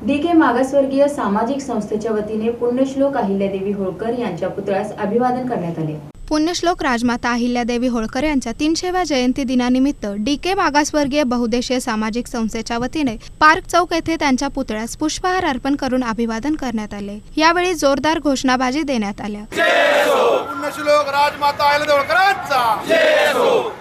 DK मागासवर्गीय सामाजिक संस्थेच्या वतीने पुण्यश्लोक अहिल्यादेवी होळकर यांच्या पुतळ्यास अभिवादन करण्यात आले। पुण्यश्लोक राजमाता अहिल्यादेवी होळकर यांच्या 300व्या जयंती दिनानिमित्त DK मागासवर्गीय बहुउद्देशीय सामाजिक संस्थेच्या वतीने पार्क चौक येथे त्यांच्या पुतळ्यास पुष्पहार अर्पण करून अभिवादन करण्यात आले। यावेळी जोरदार घोषणाबाजी देण्यात आल्या। पुण्यश्लोक राजमाता अहिल्यादेवी होळकरांचा जय हो।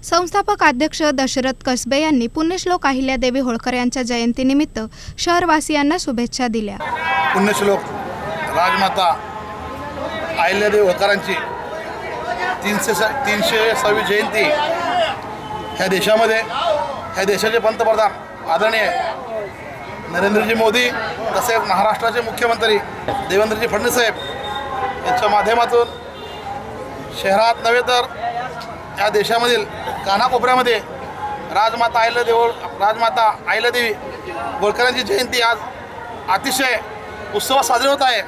संस्थापक अध्यक्ष दशरथ कसबे यांनी पुण्यश्लोक अहिल्यादेवी होळकर यांच्या जयंतीनिमित्त शहरवासियांना शुभेच्छा दिल्या। पुण्यश्लोक राजमाता अहिल्यादेवी होळकरांची 306वी जयंती ह्या देशामध्ये ह्या देशाचे पंतप्रधान आदरणीय नरेंद्रजी मोदी तसेच महाराष्ट्राचे मुख्यमंत्री देवेंद्रजी फडणवीस साहेब यांच्या माध्यमातून शहरात नव्हे तर या देशामधील कानाकोपऱ्यामध्ये राजमाता अहिल्यादेवी होळकरांची जयंती आज अतिशय उत्सवात साजरी होत आहे।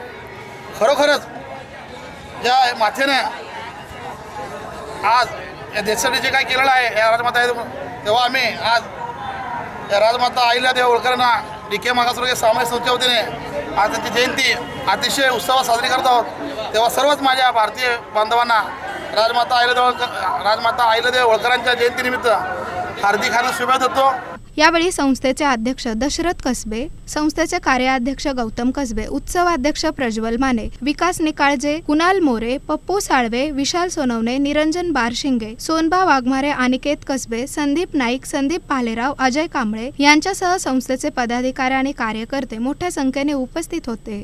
खरोखरच ज्या मातेने आज या देशासाठी जे काही केलेलं आहे या राजमाता तेव्हा आम्ही आज या राजमाता अहिल्यादेवी होळकरांना DK मागासवर्गीय सामाजिक संस्थेच्या वतीने आज त्यांची जयंती अतिशय उत्सवात साजरी करत आहोत। तेव्हा सर्वच माझ्या भारतीय बांधवांना राजमाता अहिल्यादेवी होळकरांच्या जयंतीनिमित्त हार्दिक शुभेच्छा देतो। यावेळी संस्थेचे अध्यक्ष दशरथ कसबे, संस्थेचे कार्याध्यक्ष गौतम कसबे, उत्सवाध्यक्ष प्रज्वल माने, विकास निकाळजे, कुणाल मोरे, पप्पू साळवे, विशाल सोनवणे, निरंजन बारशिंगे, सोनबा वाघमारे, अनिकेत कसबे, संदीप नाईक, संदीप भालेराव, अजय कांबळे यांच्यासह संस्थेचे पदाधिकारी आणि कार्यकर्ते मोठ्या संख्येने उपस्थित होते।